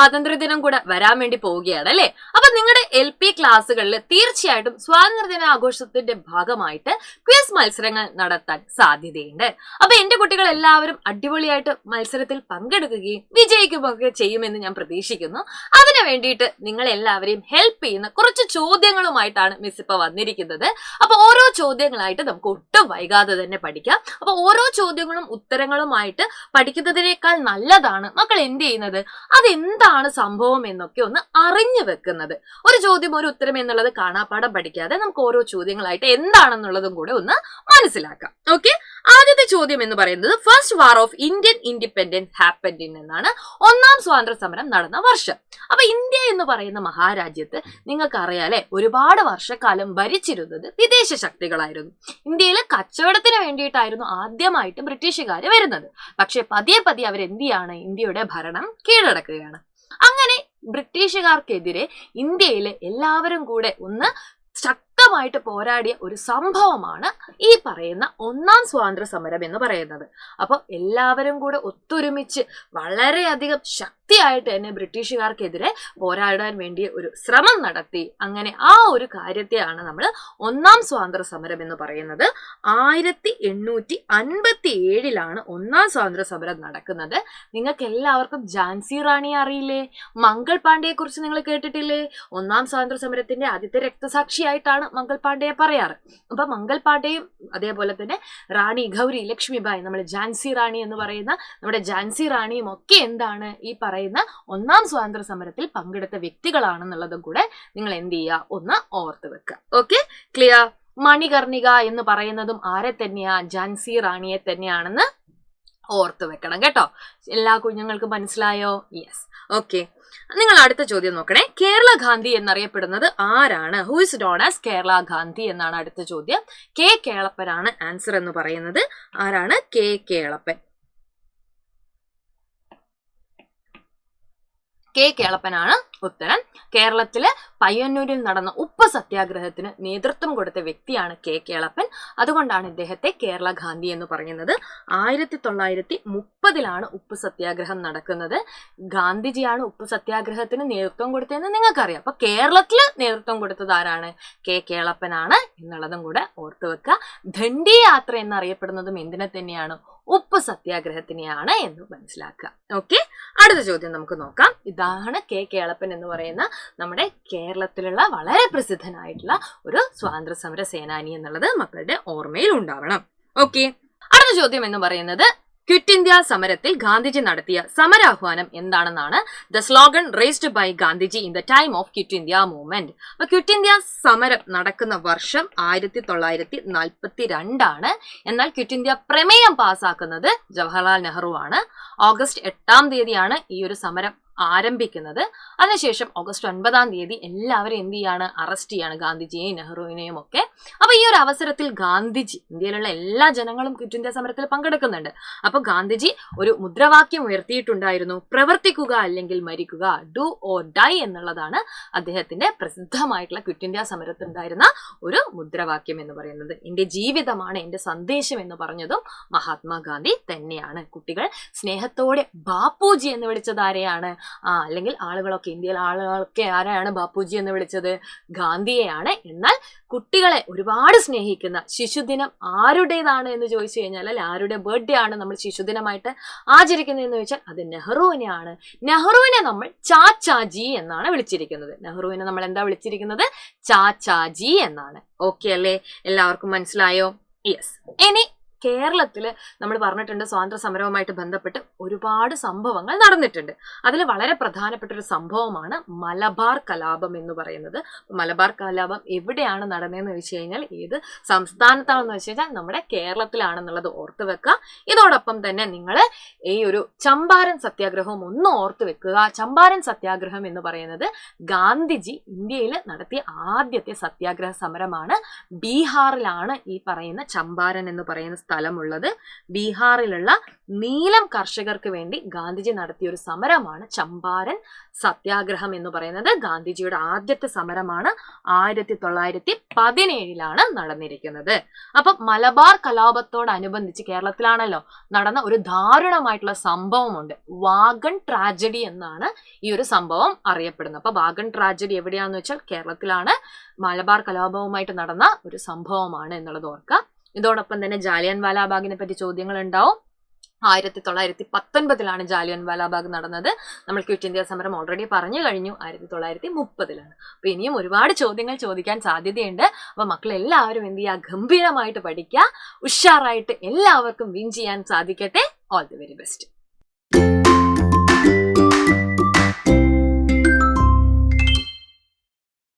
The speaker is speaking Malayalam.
സ്വാതന്ത്ര്യദിനം കൂടെ വരാൻ വേണ്ടി പോവുകയാണ് അല്ലെ. അപ്പൊ നിങ്ങളുടെ LP ക്ലാസ്സുകളിൽ തീർച്ചയായിട്ടും സ്വാതന്ത്ര്യദിന ആഘോഷത്തിന്റെ ഭാഗമായിട്ട് ക്വിസ് മത്സരങ്ങൾ നടത്താൻ സാധ്യതയുണ്ട്. അപ്പൊ എന്റെ കുട്ടികൾ എല്ലാവരും അടിപൊളിയായിട്ട് മത്സരത്തിൽ പങ്കെടുക്കുകയും വിജയിക്കുകയൊക്കെ ചെയ്യുമെന്ന് ഞാൻ പ്രതീക്ഷിക്കുന്നു. അതിനു വേണ്ടിയിട്ട് നിങ്ങൾ എല്ലാവരെയും ഹെൽപ്പ് ചെയ്യുന്ന കുറച്ച് ചോദ്യങ്ങളുമായിട്ടാണ് മിസ് ഇപ്പൊ വന്നിരിക്കുന്നത്. അപ്പൊ ഓരോ ചോദ്യങ്ങളായിട്ട് നമുക്ക് ഒട്ടും വൈകാതെ തന്നെ പഠിക്കാം. അപ്പൊ ഓരോ ചോദ്യങ്ങളും ഉത്തരങ്ങളുമായിട്ട് പഠിക്കുന്നതിനേക്കാൾ നല്ലതാണ് മക്കൾ എന്ത് ചെയ്യുന്നത്, അതെന്താണ് സംഭവം എന്നൊക്കെ ഒന്ന് അറിഞ്ഞു വെക്കുന്നത്. ഒരു ചോദ്യം ഒരു ഉത്തരം എന്നുള്ളത് കാണാപ്പാഠം പഠിക്കാതെ നമുക്ക് ഓരോ ചോദ്യങ്ങളായിട്ട് എന്താണെന്നുള്ളതും കൂടെ ഒന്ന് മനസ്സിലാക്കാം. ഓക്കെ, ആദ്യത്തെ ചോദ്യം എന്ന് പറയുന്നത് first war of Indian independence happened in എന്നാണ്. ഒന്നാം സ്വാതന്ത്ര്യ സമരം നടന്ന വർഷം. അപ്പൊ ഇന്ത്യ എന്ന് പറയുന്ന മഹാരാജ്യത്ത് നിങ്ങൾക്ക് അറിയാലേ ഒരുപാട് വർഷക്കാലം ഭരിച്ചിരുന്നത് വിദേശ ശക്തികളായിരുന്നു. ഇന്ത്യയിൽ കച്ചവടത്തിന് വേണ്ടിയിട്ടായിരുന്നു ആദ്യമായിട്ട് ബ്രിട്ടീഷുകാർ വരുന്നത്. പക്ഷെ പതിയെ പതിയെ അവരെന്ത് ചെയ്യാണ്, ഇന്ത്യയുടെ ഭരണം കീഴടക്കുകയാണ്. അങ്ങനെ ബ്രിട്ടീഷുകാർക്കെതിരെ ഇന്ത്യയിലെ എല്ലാവരും കൂടെ ഒന്ന് ശക്തമായിട്ട് പോരാടിയ ഒരു സംഭവമാണ് ഈ പറയുന്ന ഒന്നാം സ്വാതന്ത്ര്യ സമരം എന്ന് പറയുന്നത്. അപ്പൊ എല്ലാവരും കൂടെ ഒത്തൊരുമിച്ച് വളരെയധികം ശക്തിയായിട്ട് തന്നെ ബ്രിട്ടീഷുകാർക്കെതിരെ പോരാടാൻ വേണ്ടി ഒരു ശ്രമം നടത്തി. അങ്ങനെ ആ ഒരു കാര്യത്തെയാണ് നമ്മൾ ഒന്നാം സ്വാതന്ത്ര്യ സമരം എന്ന് പറയുന്നത്. 1857 ഒന്നാം സ്വാതന്ത്ര്യ സമരം നടക്കുന്നത്. നിങ്ങൾക്ക് എല്ലാവർക്കും ഝാൻസി റാണിയെ അറിയില്ലേ? മംഗൾ പാണ്ഡെയെ കുറിച്ച് നിങ്ങൾ കേട്ടിട്ടില്ലേ? ഒന്നാം സ്വാതന്ത്ര്യ സമരത്തിന്റെ ആദ്യത്തെ രക്തസാക്ഷിയായിട്ടാണ് മംഗൾ പാണ്ഡെയെ പറയാറ്. അപ്പൊ മംഗൾ പാണ്ഡെയും അതേപോലെ തന്നെ റാണി ഗൗരി ലക്ഷ്മിബായി, നമ്മൾ ഝാൻസി റാണി എന്ന് പറയുന്ന നമ്മുടെ ഝാൻസി റാണിയും ഒക്കെ എന്താണ് ഈ പറയുന്ന ഒന്നാം സ്വാതന്ത്ര്യ സമരത്തിൽ പങ്കെടുത്ത വ്യക്തികളാണെന്നുള്ളതും കൂടെ നിങ്ങൾ എന്ത് ചെയ്യുക, ഒന്ന് ഓർത്ത് വെക്കുക. Okay, clear? മണികർണിക എന്ന് പറയുന്നതും ആരെ തന്നെയാ? ഝാൻസി റാണിയെ തന്നെയാണെന്ന് ഓർത്ത് വെക്കണം കേട്ടോ. എല്ലാ കുഞ്ഞുങ്ങൾക്കും മനസ്സിലായോ? യെസ്. ഓക്കെ, നിങ്ങൾ അടുത്ത ചോദ്യം നോക്കണേ. കേരള ഗാന്ധി എന്നറിയപ്പെടുന്നത് ആരാണ്? Who is known as Kerala Gandhi എന്നാണ് അടുത്ത ചോദ്യം. കെ കേളപ്പനാണ് ആൻസർ എന്ന് പറയുന്നത്. ആരാണ്? കെ കേളപ്പൻ. കെ കേളപ്പനാണ് ഉത്തരം. കേരളത്തിലെ പയ്യന്നൂരിൽ നടന്ന ഉപ്പ് സത്യാഗ്രഹത്തിന് നേതൃത്വം കൊടുത്ത വ്യക്തിയാണ് കെ കേളപ്പൻ. അതുകൊണ്ടാണ് ഇദ്ദേഹത്തെ കേരള ഗാന്ധി എന്ന് പറയുന്നത്. 1930 ഉപ്പ് സത്യാഗ്രഹം നടക്കുന്നത്. ഗാന്ധിജിയാണ് ഉപ്പ് സത്യാഗ്രഹത്തിന് നേതൃത്വം കൊടുത്തതെന്ന് നിങ്ങൾക്കറിയാം. അപ്പൊ കേരളത്തിൽ നേതൃത്വം കൊടുത്തത് ആരാണ്? കെ കേളപ്പനാണ് എന്നുള്ളതും കൂടെ ഓർത്തു വെക്കുക. ദണ്ഡി യാത്ര എന്നറിയപ്പെടുന്നതും എന്തിനെ തന്നെയാണ്? ഉപ്പ് സത്യാഗ്രഹത്തിനെയാണ് എന്ന് മനസ്സിലാക്കുക. ഓക്കെ, അടുത്ത ചോദ്യം നമുക്ക് നോക്കാം. ഇതാണ് കെ കേളപ്പൻ എന്ന് പറയുന്ന നമ്മുടെ കേരളത്തിലുള്ള വളരെ പ്രസിദ്ധനായിട്ടുള്ള ഒരു സ്വാതന്ത്ര്യ സമര സേനാനി എന്നുള്ളത് മക്കളുടെ ഓർമ്മയിൽ ഉണ്ടാവണം. ഓക്കെ, അടുത്ത ചോദ്യം എന്ന് പറയുന്നത് ക്വിറ്റ് ഇന്ത്യ സമരത്തിൽ ഗാന്ധിജി നടത്തിയ സമരാഹ്വാനം എന്താണെന്നാണ്. The slogan raised by Gandhiji in the time of quit India movement. അപ്പൊ ക്വിറ്റ് ഇന്ത്യ സമരം നടക്കുന്ന വർഷം 1942. എന്നാൽ ക്വിറ്റ് ഇന്ത്യ പ്രമേയം പാസ്സാക്കുന്നത് ജവഹർലാൽ നെഹ്റു ആണ്. ഓഗസ്റ്റ് 8 ഈ ഒരു സമരം ആരംഭിക്കുന്നത്. അതിനുശേഷം ഓഗസ്റ്റ് 9 എല്ലാവരും എന്ത് ചെയ്യാണ്? അറസ്റ്റ് ചെയ്യാണ് ഗാന്ധിജിയെയും നെഹ്റുവിനെയും ഒക്കെ. അപ്പൊ ഈ ഒരു അവസരത്തിൽ ഗാന്ധിജി, ഇന്ത്യയിലുള്ള എല്ലാ ജനങ്ങളും ക്വിറ്റ് ഇന്ത്യ സമരത്തിൽ പങ്കെടുക്കുന്നുണ്ട്. അപ്പൊ ഗാന്ധിജി ഒരു മുദ്രാവാക്യം ഉയർത്തിയിട്ടുണ്ടായിരുന്നു. പ്രവർത്തിക്കുക അല്ലെങ്കിൽ മരിക്കുക, ഡു ഓർ ഡൈ എന്നുള്ളതാണ് അദ്ദേഹത്തിന്റെ പ്രസിദ്ധമായിട്ടുള്ള ക്വിറ്റ് ഇന്ത്യ സമരത്തിലുണ്ടായിരുന്ന ഒരു മുദ്രാവാക്യം എന്ന് പറയുന്നത്. എന്റെ ജീവിതമാണ് എന്റെ സന്ദേശം എന്ന് പറഞ്ഞതും മഹാത്മാഗാന്ധി തന്നെയാണ്. കുട്ടികൾ സ്നേഹത്തോടെ ബാപ്പുജി എന്ന് വിളിച്ചത് ആരെയാണ്? അല്ലെങ്കിൽ ആളുകളൊക്കെ, ഇന്ത്യയിലെ ആളുകളൊക്കെ ആരെയാണ് ബാപ്പുജി എന്ന് വിളിച്ചത്? ഗാന്ധിയെയാണ്. എന്നാൽ കുട്ടികളെ ഒരുപാട് സ്നേഹിക്കുന്ന ശിശുദിനം ആരുടേതാണ് എന്ന് ചോദിച്ചു കഴിഞ്ഞാൽ, അല്ലെ ആരുടെ ബർത്ത്ഡേ ആണ് നമ്മൾ ശിശുദിനമായിട്ട് ആചരിക്കുന്നതെന്ന് ചോദിച്ചാൽ അത് നെഹ്റുവിനെയാണ്. നെഹ്റുവിനെ നമ്മൾ ചാച്ചാജി എന്നാണ് വിളിച്ചിരിക്കുന്നത്. നെഹ്റുവിനെ നമ്മൾ എന്താ വിളിച്ചിരിക്കുന്നത്? ചാച്ചാജി എന്നാണ്. ഓക്കെ അല്ലേ? എല്ലാവർക്കും മനസ്സിലായോ? യെസ്. ഇനി കേരളത്തില് നമ്മൾ പറഞ്ഞിട്ടുണ്ട് സ്വാതന്ത്ര്യ സമരവുമായിട്ട് ബന്ധപ്പെട്ട് ഒരുപാട് സംഭവങ്ങൾ നടന്നിട്ടുണ്ട്. അതിൽ വളരെ പ്രധാനപ്പെട്ട ഒരു സംഭവമാണ് മലബാർ കലാപം എന്ന് പറയുന്നത്. മലബാർ കലാപം എവിടെയാണ് നടന്നതെന്ന് വെച്ച് കഴിഞ്ഞാൽ, ഏത് സംസ്ഥാനത്താണെന്ന് വെച്ച് കഴിഞ്ഞാൽ നമ്മുടെ കേരളത്തിലാണെന്നുള്ളത് ഓർത്ത് വെക്കുക. ഇതോടൊപ്പം തന്നെ നിങ്ങൾ ഈ ഒരു ചമ്പാരൻ സത്യാഗ്രഹവും ഒന്ന് ഓർത്ത് വെക്കുക. ചമ്പാരൻ സത്യാഗ്രഹം എന്ന് പറയുന്നത് ഗാന്ധിജി ഇന്ത്യയിൽ നടത്തിയ ആദ്യത്തെ സത്യാഗ്രഹ സമരമാണ്. ബീഹാറിലാണ് ഈ പറയുന്ന ചമ്പാരൻ എന്ന് പറയുന്ന സ്ഥലം സ്ഥലമുള്ളത്. ബീഹാറിലുള്ള നീലം കർഷകർക്ക് വേണ്ടി ഗാന്ധിജി നടത്തിയ ഒരു സമരമാണ് ചമ്പാരൻ സത്യാഗ്രഹം എന്ന് പറയുന്നത്. ഗാന്ധിജിയുടെ ആദ്യത്തെ സമരമാണ്. 1917 നടന്നിരിക്കുന്നത്. അപ്പം മലബാർ കലാപത്തോടനുബന്ധിച്ച് കേരളത്തിലാണല്ലോ നടന്ന ഒരു ദാരുണമായിട്ടുള്ള സംഭവമുണ്ട്. വാഗൺ ട്രാജഡി എന്നാണ് ഈ ഒരു സംഭവം അറിയപ്പെടുന്നത്. അപ്പൊ വാഗൺ ട്രാജഡി എവിടെയാന്ന് വെച്ചാൽ കേരളത്തിലാണ്. മലബാർ കലാപവുമായിട്ട് നടന്ന ഒരു സംഭവമാണ് എന്നുള്ളത് ഓർക്കുക. ഇതോടൊപ്പം തന്നെ ജാലിയൻ വാലാബാഗിനെ പറ്റി ചോദ്യങ്ങൾ ഉണ്ടാവും. 1919 ജാലിയൻ വാലാബാഗ് നടന്നത്. നമ്മൾ ക്വിറ്റ് ഇന്ത്യ സമരം ഓൾറെഡി പറഞ്ഞു കഴിഞ്ഞു, 1930. അപ്പൊ ഇനിയും ഒരുപാട് ചോദ്യങ്ങൾ ചോദിക്കാൻ സാധ്യതയുണ്ട്. അപ്പൊ മക്കളെല്ലാവരും എന്ത് ചെയ്യുക, ഗംഭീരമായിട്ട് പഠിക്കുക, ഉഷാറായിട്ട് എല്ലാവർക്കും വിൻ ചെയ്യാൻ സാധിക്കട്ടെ. All the very best.